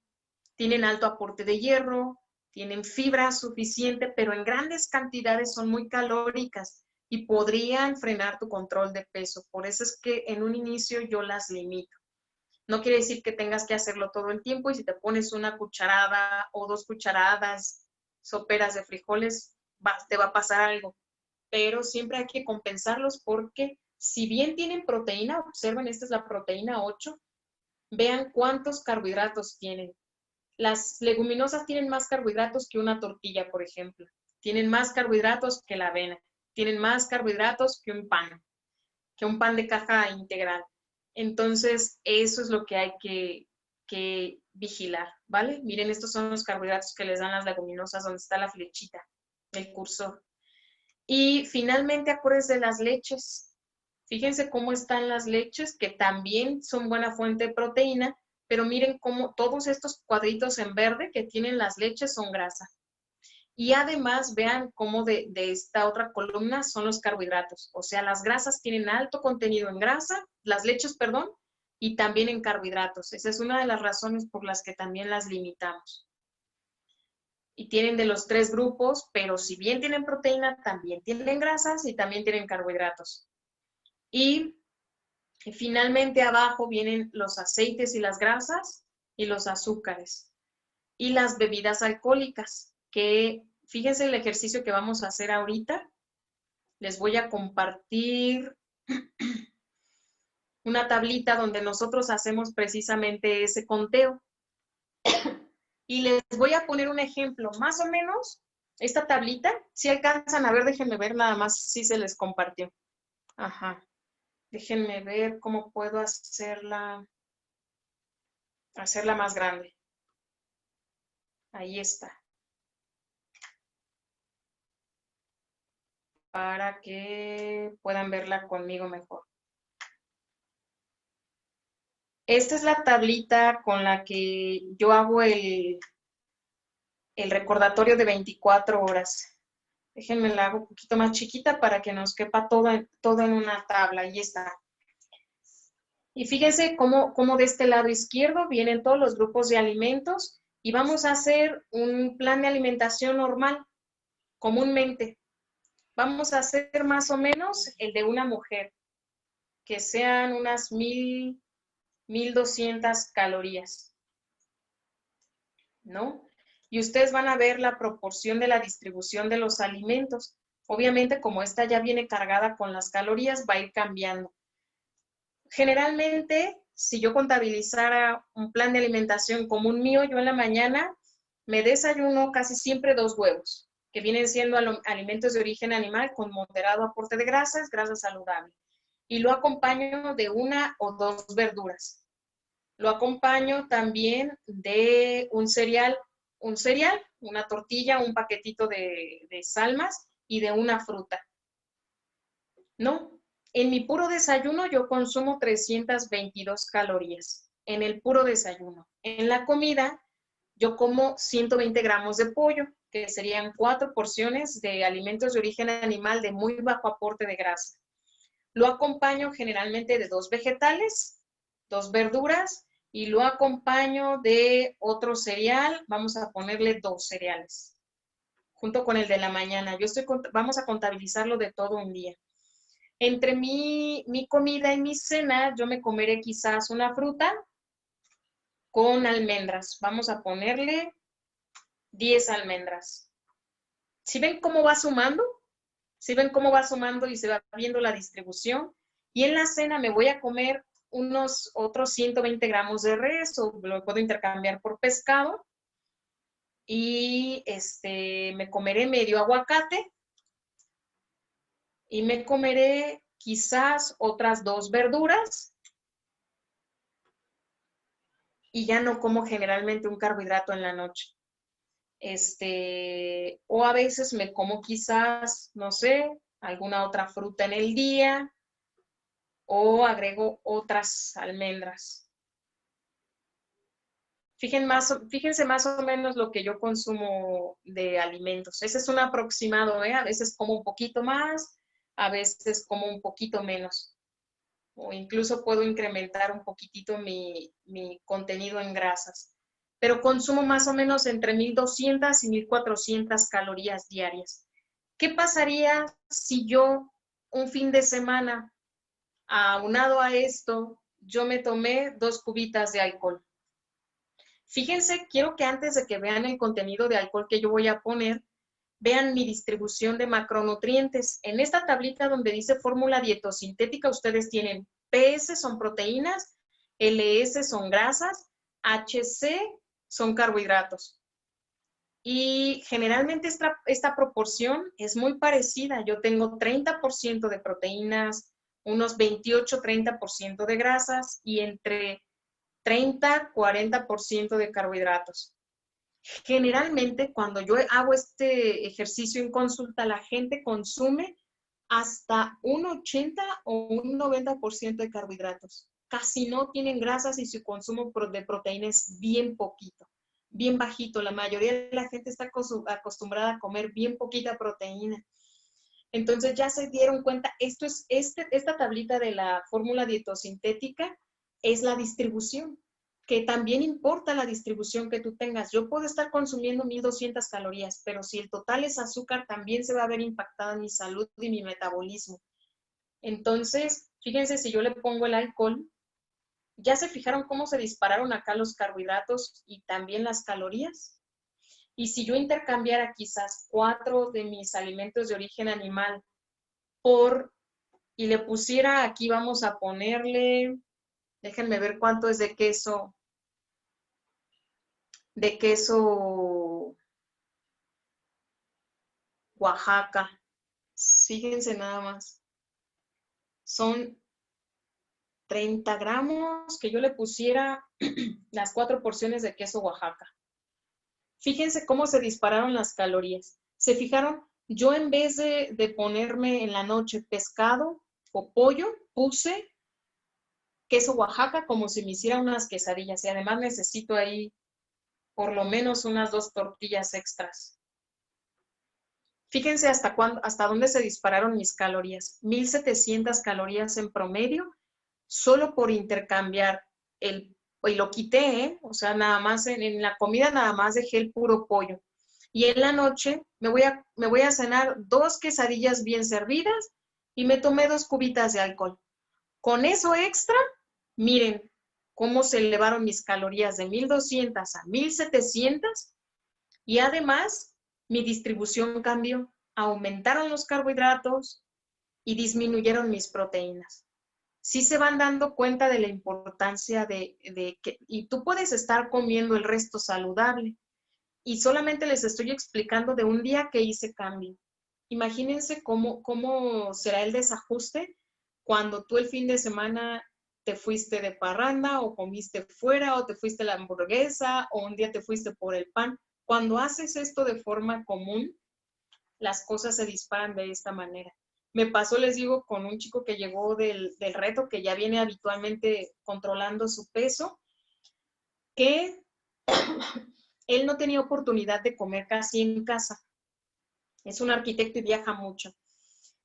Tienen alto aporte de hierro, tienen fibra suficiente, pero en grandes cantidades son muy calóricas y podrían frenar tu control de peso. Por eso es que en un inicio yo las limito. No quiere decir que tengas que hacerlo todo el tiempo y si te pones una cucharada o 2 cucharadas soperas de frijoles, te va a pasar algo. Pero siempre hay que compensarlos porque si bien tienen proteína, observen, esta es la proteína 8, vean cuántos carbohidratos tienen. Las leguminosas tienen más carbohidratos que una tortilla, por ejemplo. Tienen más carbohidratos que la avena. Tienen más carbohidratos que un pan de caja integral. Entonces, eso es lo que hay que vigilar, ¿vale? Miren, estos son los carbohidratos que les dan las leguminosas, donde está la flechita, el cursor. Y finalmente, acuérdense de las leches. Fíjense cómo están las leches, que también son buena fuente de proteína, pero miren cómo todos estos cuadritos en verde que tienen las leches son grasa. Y además, vean cómo de esta otra columna son los carbohidratos. O sea, las grasas tienen alto contenido en grasa, las leches, perdón, y también en carbohidratos. Esa es una de las razones por las que también las limitamos. Y tienen de los tres grupos, pero si bien tienen proteína, también tienen grasas y también tienen carbohidratos. Y finalmente abajo vienen los aceites y las grasas y los azúcares. Y las bebidas alcohólicas, que fíjense el ejercicio que vamos a hacer ahorita. Les voy a compartir una tablita donde nosotros hacemos precisamente ese conteo. Y les voy a poner un ejemplo, más o menos, esta tablita, si alcanzan a ver, déjenme ver nada más si se les compartió. Ajá. Déjenme ver cómo puedo hacerla más grande. Ahí está. Para que puedan verla conmigo mejor. Esta es la tablita con la que yo hago el recordatorio de 24 horas. Déjenme la hago un poquito más chiquita para que nos quepa todo en una tabla. Ahí está. Y fíjense cómo de este lado izquierdo vienen todos los grupos de alimentos y vamos a hacer un plan de alimentación normal, comúnmente. Vamos a hacer más o menos el de una mujer, que sean unas 1200 calorías, ¿no? Y ustedes van a ver la proporción de la distribución de los alimentos. Obviamente, como esta ya viene cargada con las calorías, va a ir cambiando. Generalmente, si yo contabilizara un plan de alimentación común mío, yo en la mañana me desayuno casi siempre 2 huevos, que vienen siendo alimentos de origen animal con moderado aporte de grasas, grasa saludable. Y lo acompaño de 1 o 2 verduras. Lo acompaño también de un cereal, una tortilla, un paquetito de salmas y de una fruta. ¿No? En mi puro desayuno yo consumo 322 calorías. En el puro desayuno. En la comida yo como 120 gramos de pollo, que serían 4 porciones de alimentos de origen animal de muy bajo aporte de grasa. Lo acompaño generalmente de 2 vegetales, 2 verduras, y lo acompaño de otro cereal. Vamos a ponerle 2 cereales, junto con el de la mañana. Vamos a contabilizarlo de todo un día. Entre mi comida y mi cena, yo me comeré quizás una fruta con almendras. Vamos a ponerle 10 almendras. ¿Sí ven cómo va sumando? ¿Sí ven cómo va sumando y se va viendo la distribución? Y en la cena me voy a comer unos otros 120 gramos de res, o lo puedo intercambiar por pescado. Y me comeré medio aguacate. Y me comeré quizás otras 2 verduras. Y ya no como generalmente un carbohidrato en la noche. O a veces me como quizás, no sé, alguna otra fruta en el día, o agrego otras almendras. Fíjense más o menos lo que yo consumo de alimentos. Ese es un aproximado, ¿eh? A veces como un poquito más, a veces como un poquito menos. O incluso puedo incrementar un poquitito mi contenido en grasas. Pero consumo más o menos entre 1200 y 1400 calorías diarias. ¿Qué pasaría si yo un fin de semana, aunado a esto, yo me tomé 2 cubitas de alcohol? Fíjense, quiero que antes de que vean el contenido de alcohol que yo voy a poner, vean mi distribución de macronutrientes. En esta tablita donde dice fórmula dietosintética, ustedes tienen PS son proteínas, LS son grasas, HC son carbohidratos. Y generalmente esta proporción es muy parecida. Yo tengo 30% de proteínas, unos 28-30% de grasas y entre 30-40% de carbohidratos. Generalmente, cuando yo hago este ejercicio en consulta, la gente consume hasta un 80 o un 90% de carbohidratos. Casi no tienen grasas y su consumo de proteína es bien poquito, bien bajito. La mayoría de la gente está acostumbrada a comer bien poquita proteína. Entonces ya se dieron cuenta, esta tablita de la fórmula dietosintética es la distribución, que también importa la distribución que tú tengas. Yo puedo estar consumiendo 1200 calorías, pero si el total es azúcar, también se va a ver impactada mi salud y mi metabolismo. Entonces, fíjense, si yo le pongo el alcohol, ¿ya se fijaron cómo se dispararon acá los carbohidratos y también las calorías? Y si yo intercambiara quizás 4 de mis alimentos de origen animal y le pusiera, aquí vamos a ponerle, déjenme ver cuánto es de queso Oaxaca. Fíjense nada más. Son 30 gramos que yo le pusiera las 4 porciones de queso Oaxaca. Fíjense cómo se dispararon las calorías. ¿Se fijaron? Yo en vez de ponerme en la noche pescado o pollo, puse queso Oaxaca como si me hiciera unas quesadillas. Y además necesito ahí por lo menos unas 2 tortillas extras. Fíjense hasta dónde se dispararon mis calorías. 1700 calorías en promedio, solo por intercambiar y lo quité, ¿eh? O sea, nada más en la comida nada más dejé el puro pollo. Y en la noche me voy a cenar 2 quesadillas bien servidas y me tomé 2 cubitas de alcohol. Con eso extra, miren cómo se elevaron mis calorías de 1200 a 1700 y además mi distribución cambió. Aumentaron los carbohidratos y disminuyeron mis proteínas. Sí se van dando cuenta de la importancia de que, y tú puedes estar comiendo el resto saludable. Y solamente les estoy explicando de un día que hice cambio. Imagínense cómo será el desajuste cuando tú el fin de semana te fuiste de parranda o comiste fuera o te fuiste a la hamburguesa o un día te fuiste por el pan. Cuando haces esto de forma común, las cosas se disparan de esta manera. Me pasó, les digo, con un chico que llegó del reto, que ya viene habitualmente controlando su peso, que él no tenía oportunidad de comer casi en casa. Es un arquitecto y viaja mucho.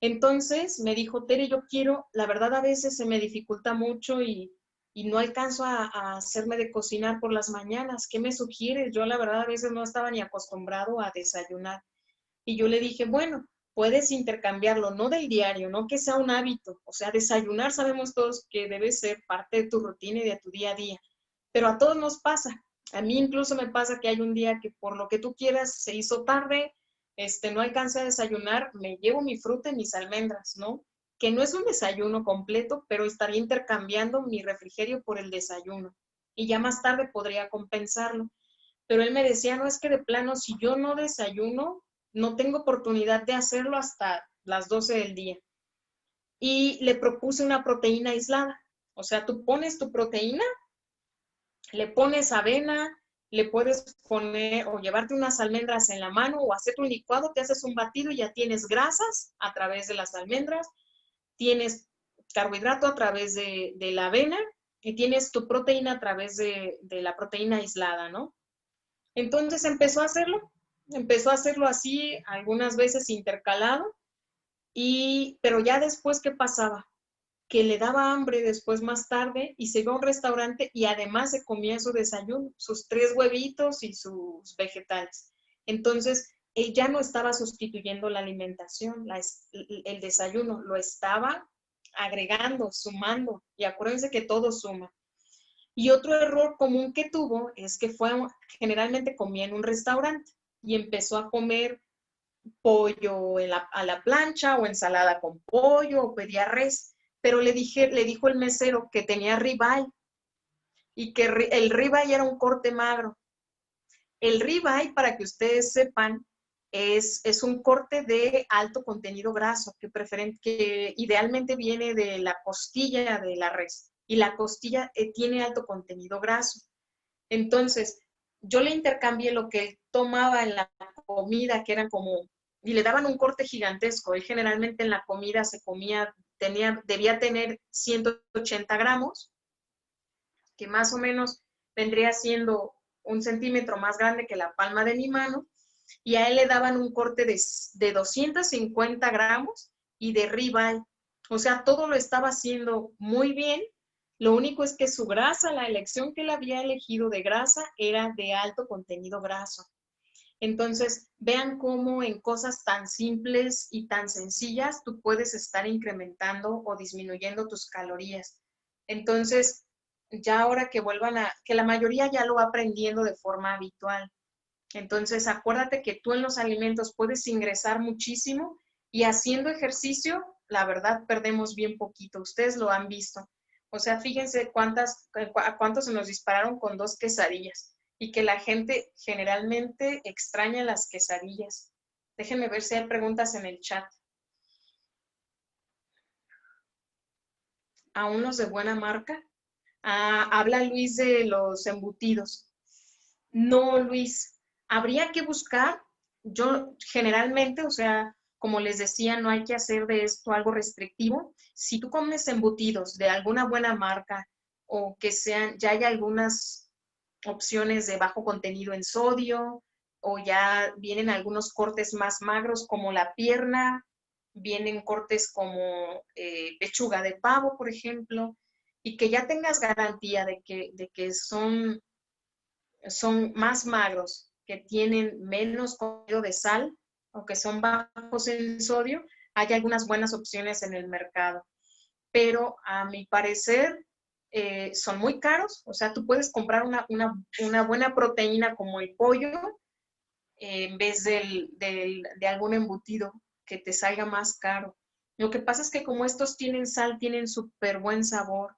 Entonces me dijo, Tere, yo quiero, la verdad a veces se me dificulta mucho y no alcanzo a hacerme de cocinar por las mañanas. ¿Qué me sugieres? Yo la verdad a veces no estaba ni acostumbrado a desayunar. Y yo le dije, bueno, puedes intercambiarlo, no del diario, no que sea un hábito. O sea, desayunar sabemos todos que debe ser parte de tu rutina y de tu día a día. Pero a todos nos pasa. A mí incluso me pasa que hay un día que por lo que tú quieras se hizo tarde, no alcancé a desayunar, me llevo mi fruta y mis almendras, ¿no? Que no es un desayuno completo, pero estaría intercambiando mi refrigerio por el desayuno. Y ya más tarde podría compensarlo. Pero él me decía, no, es que de plano, si yo no desayuno, no tengo oportunidad de hacerlo hasta las 12 del día. Y le propuse una proteína aislada. O sea, tú pones tu proteína, le pones avena, le puedes poner o llevarte unas almendras en la mano o hacerte un licuado, te haces un batido y ya tienes grasas a través de las almendras, tienes carbohidrato a través de la avena y tienes tu proteína a través de la proteína aislada, ¿no? Entonces empezó a hacerlo así, algunas veces intercalado, pero ya después, ¿qué pasaba? Que le daba hambre después más tarde y se iba a un restaurante y además se comía su desayuno, sus 3 huevitos y sus vegetales. Entonces, él ya no estaba sustituyendo la alimentación, el desayuno, lo estaba agregando, sumando, y acuérdense que todo suma. Y otro error común que tuvo es que generalmente comía en un restaurante y empezó a comer pollo a la plancha o ensalada con pollo o pedía res, pero le dijo el mesero que tenía ribeye y que el ribeye era un corte magro. El ribeye, para que ustedes sepan, es un corte de alto contenido graso que idealmente viene de la costilla de la res. Y la costilla tiene alto contenido graso. Entonces, yo le intercambié lo que él tomaba en la comida, que eran como, y le daban un corte gigantesco. Él generalmente en la comida se comía, debía tener 180 gramos, que más o menos vendría siendo 1 centímetro más grande que la palma de mi mano, y a él le daban un corte de 250 gramos y de ribeye. O sea, todo lo estaba haciendo muy bien. Lo único es que su grasa, la elección que él había elegido de grasa, era de alto contenido graso. Entonces, vean cómo en cosas tan simples y tan sencillas tú puedes estar incrementando o disminuyendo tus calorías. Entonces, ya ahora que la mayoría ya lo va aprendiendo de forma habitual. Entonces, acuérdate que tú en los alimentos puedes ingresar muchísimo y haciendo ejercicio, la verdad, perdemos bien poquito. Ustedes lo han visto. O sea, fíjense a cuántos se nos dispararon con 2 quesadillas y que la gente generalmente extraña las quesadillas. Déjenme ver si hay preguntas en el chat. ¿A unos de buena marca? Habla Luis de los embutidos. No, Luis, habría que buscar, yo generalmente, o sea, como les decía, no hay que hacer de esto algo restrictivo. Si tú comes embutidos de alguna buena marca o que sean, ya hay algunas opciones de bajo contenido en sodio o ya vienen algunos cortes más magros como la pierna, vienen cortes como pechuga de pavo, por ejemplo, y que ya tengas garantía de que son más magros, que tienen menos contenido de sal o que son bajos en sodio, hay algunas buenas opciones en el mercado. Pero a mi parecer son muy caros. O sea, tú puedes comprar una buena proteína como el pollo en vez de algún embutido que te salga más caro. Lo que pasa es que como estos tienen sal, tienen súper buen sabor.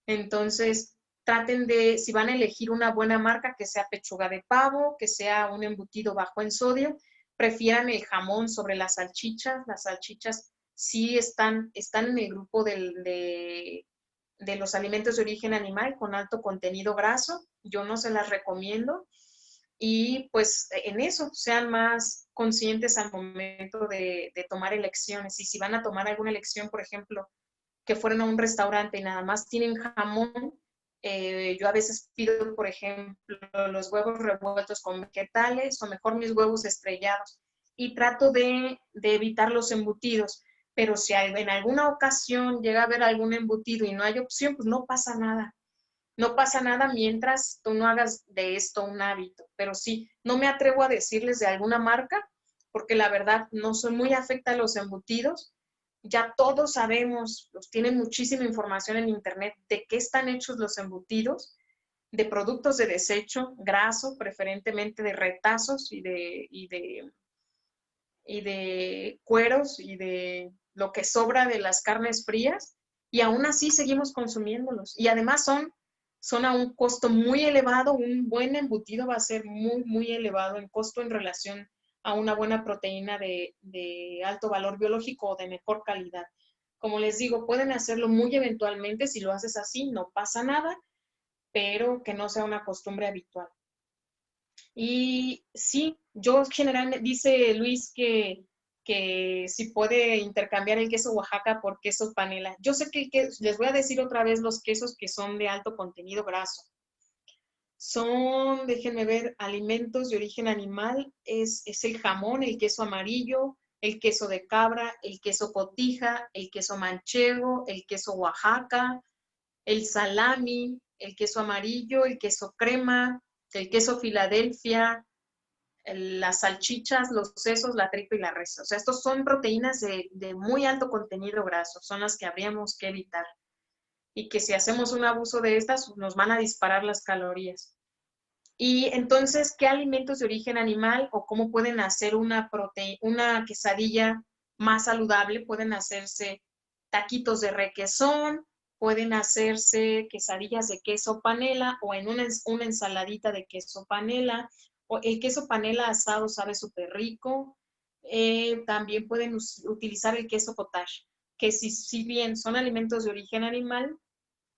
Entonces, traten de, si van a elegir una buena marca, que sea pechuga de pavo, que sea un embutido bajo en sodio, prefieran el jamón sobre las salchichas. Las salchichas sí están en el grupo de los alimentos de origen animal con alto contenido graso. Yo no se las recomiendo. Y pues en eso sean más conscientes al momento de tomar elecciones. Y si van a tomar alguna elección, por ejemplo, que fueron a un restaurante y nada más tienen jamón, yo a veces pido, por ejemplo, los huevos revueltos con vegetales o mejor mis huevos estrellados y trato de evitar los embutidos. Pero si en alguna ocasión llega a haber algún embutido y no hay opción, pues no pasa nada. No pasa nada mientras tú no hagas de esto un hábito. Pero sí, no me atrevo a decirles de alguna marca porque la verdad no soy muy afecta a los embutidos. Ya todos sabemos, pues, tienen muchísima información en internet de qué están hechos los embutidos, de productos de desecho, graso, preferentemente de retazos y de cueros y de lo que sobra de las carnes frías, y aún así seguimos consumiéndolos. Y además son a un costo muy elevado. Un buen embutido va a ser muy, muy elevado en costo en relación a una buena proteína de alto valor biológico o de mejor calidad. Como les digo, pueden hacerlo muy eventualmente. Si lo haces así, no pasa nada, pero que no sea una costumbre habitual. Y sí, yo generalmente, dice Luis que si puede intercambiar el queso Oaxaca por queso panela. Yo sé que les voy a decir otra vez los quesos que son de alto contenido graso. Son, déjenme ver, alimentos de origen animal, es el jamón, el queso amarillo, el queso de cabra, el queso cotija, el queso manchego, el queso Oaxaca, el salami, el queso amarillo, el queso crema, el queso Filadelfia, las salchichas, los sesos, la tripa y la res. O sea, estos son proteínas de muy alto contenido graso, son las que habríamos que evitar. Y que si hacemos un abuso de estas, nos van a disparar las calorías. Y entonces, ¿qué alimentos de origen animal o cómo pueden hacer una quesadilla más saludable? Pueden hacerse taquitos de requesón, pueden hacerse quesadillas de queso panela o en una ensaladita de queso panela, O el queso panela asado sabe súper rico. También pueden utilizar el queso cottage, que si bien son alimentos de origen animal,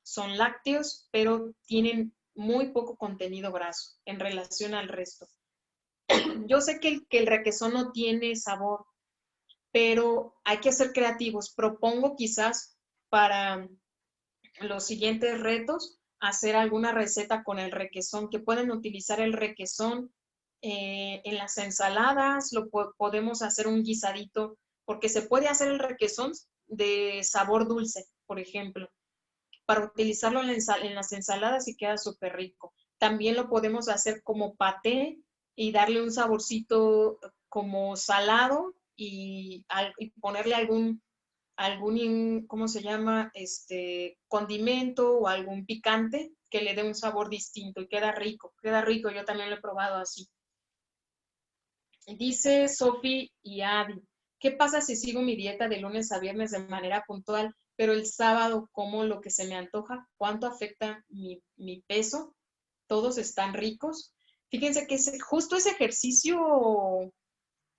son lácteos, pero tienen muy poco contenido graso en relación al resto. Yo sé que el requesón no tiene sabor, pero hay que ser creativos. Propongo quizás para los siguientes retos hacer alguna receta con el requesón, que pueden utilizar el requesón en las ensaladas, podemos hacer un guisadito, porque se puede hacer el requesón de sabor dulce, por ejemplo, para utilizarlo en las ensaladas y queda súper rico. También lo podemos hacer como paté y darle un saborcito como salado y ponerle algún, ¿cómo se llama? Condimento o algún picante que le dé un sabor distinto y queda rico, yo también lo he probado así. Dice Sofi y Adi, ¿qué pasa si sigo mi dieta de lunes a viernes de manera puntual, pero el sábado como lo que se me antoja? ¿Cuánto afecta mi peso? ¿Todos están ricos? Fíjense que justo ese ejercicio,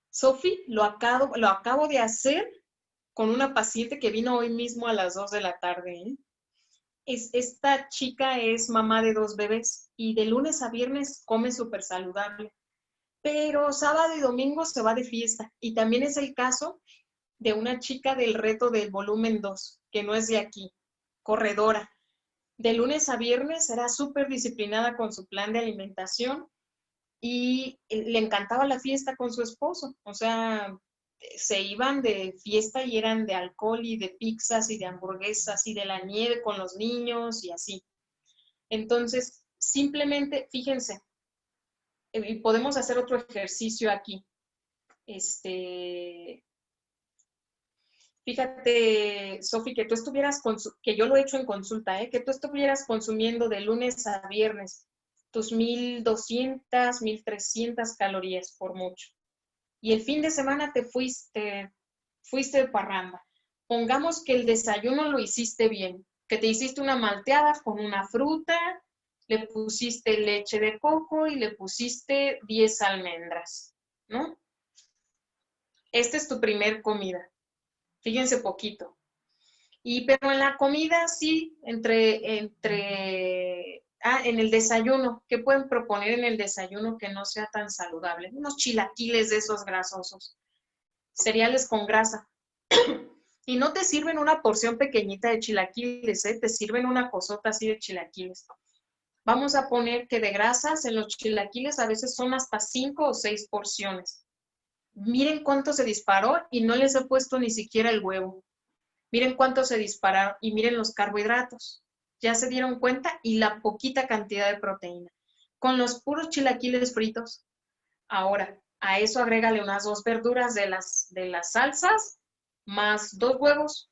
Sofi, lo acabo de hacer con una paciente que vino hoy mismo a las 2 de la tarde. Esta chica es mamá de 2 bebés y de lunes a viernes come súper saludable, pero sábado y domingo se va de fiesta. Y también es el caso de una chica del reto del volumen 2, que no es de aquí, corredora. De lunes a viernes era súper disciplinada con su plan de alimentación y le encantaba la fiesta con su esposo. O sea, se iban de fiesta y eran de alcohol y de pizzas y de hamburguesas y de la nieve con los niños y así. Entonces, simplemente, fíjense, y podemos hacer otro ejercicio aquí. Fíjate, Sofi, que tú estuvieras, que yo lo he hecho en consulta, que tú estuvieras consumiendo de lunes a viernes tus 1,200, 1,300 calorías por mucho. Y el fin de semana te fuiste de parranda. Pongamos que el desayuno lo hiciste bien, que te hiciste una malteada con una fruta, le pusiste leche de coco y le pusiste 10 almendras, ¿no? Esta es tu primer comida. Fíjense poquito. Pero en la comida sí, en el desayuno, ¿qué pueden proponer en el desayuno que no sea tan saludable? Unos chilaquiles de esos grasosos, cereales con grasa. Y no te sirven una porción pequeñita de chilaquiles, te sirven una cosota así de chilaquiles. Vamos a poner que de grasas en los chilaquiles a veces son hasta 5 o 6 porciones. Miren cuánto se disparó y no les he puesto ni siquiera el huevo. Miren cuánto se dispararon y miren los carbohidratos. Ya se dieron cuenta y la poquita cantidad de proteína. Con los puros chilaquiles fritos. Ahora, a eso agrégale unas 2 verduras de las salsas, más 2 huevos.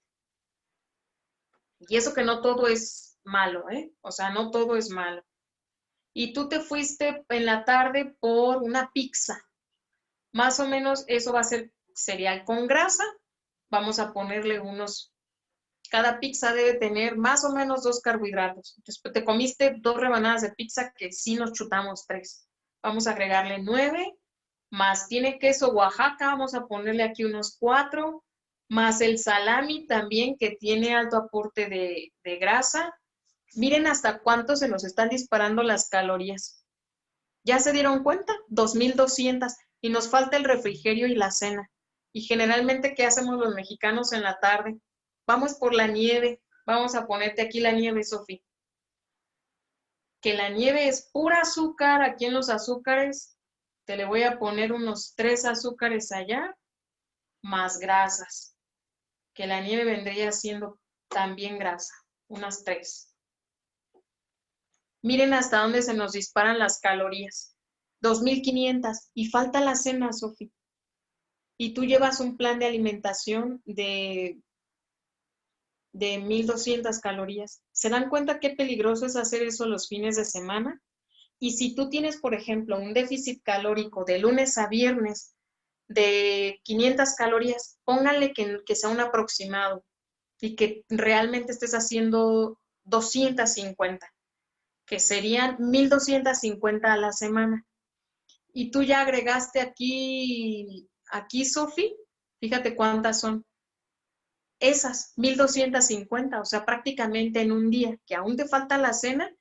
Y eso que no todo es malo, O sea, no todo es malo. Y tú te fuiste en la tarde por una pizza. Más o menos eso va a ser cereal con grasa. Vamos a ponerle cada pizza debe tener más o menos 2 carbohidratos. Entonces, te comiste 2 rebanadas de pizza que sí nos chutamos 3. Vamos a agregarle 9, más tiene queso Oaxaca, vamos a ponerle aquí unos 4, más el salami también que tiene alto aporte de grasa. Miren hasta cuánto se nos están disparando las calorías. ¿Ya se dieron cuenta? 2,200 y nos falta el refrigerio y la cena. Y generalmente, ¿qué hacemos los mexicanos en la tarde? Vamos por la nieve. Vamos a ponerte aquí la nieve, Sofi. Que la nieve es pura azúcar. Aquí en los azúcares te le voy a poner unos 3 azúcares allá, más grasas. Que la nieve vendría siendo también grasa, unas 3. Miren hasta dónde se nos disparan las calorías. 2,500 y falta la cena, Sofi. Y tú llevas un plan de alimentación de 1,200 calorías. ¿Se dan cuenta qué peligroso es hacer eso los fines de semana? Y si tú tienes, por ejemplo, un déficit calórico de lunes a viernes de 500 calorías, pónganle que sea un aproximado y que realmente estés haciendo 250, que serían 1,250 a la semana. Y tú ya agregaste aquí, Sofi, fíjate cuántas son. Esas, 1250, o sea, prácticamente en un día, que aún te falta la cena,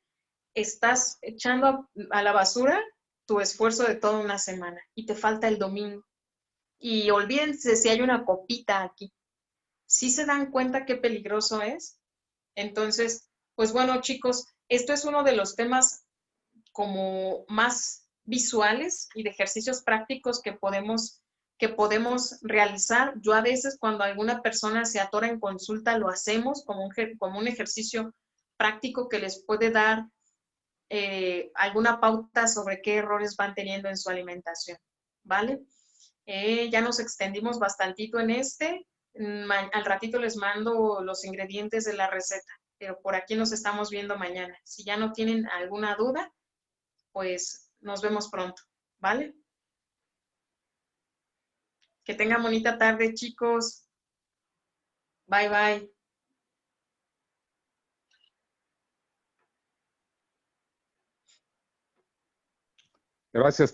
estás echando a la basura tu esfuerzo de toda una semana y te falta el domingo. Y olvídense si hay una copita aquí. ¿Sí se dan cuenta qué peligroso es? Entonces, pues bueno, chicos, esto es uno de los temas como más visuales y de ejercicios prácticos que podemos realizar. Yo a veces cuando alguna persona se atora en consulta lo hacemos como un ejercicio práctico que les puede dar alguna pauta sobre qué errores van teniendo en su alimentación, ¿vale? Ya nos extendimos bastantito en este. Al ratito les mando los ingredientes de la receta, pero por aquí nos estamos viendo mañana. Si ya no tienen alguna duda, pues nos vemos pronto, ¿vale? Que tengan bonita tarde, chicos. Bye, bye. Gracias,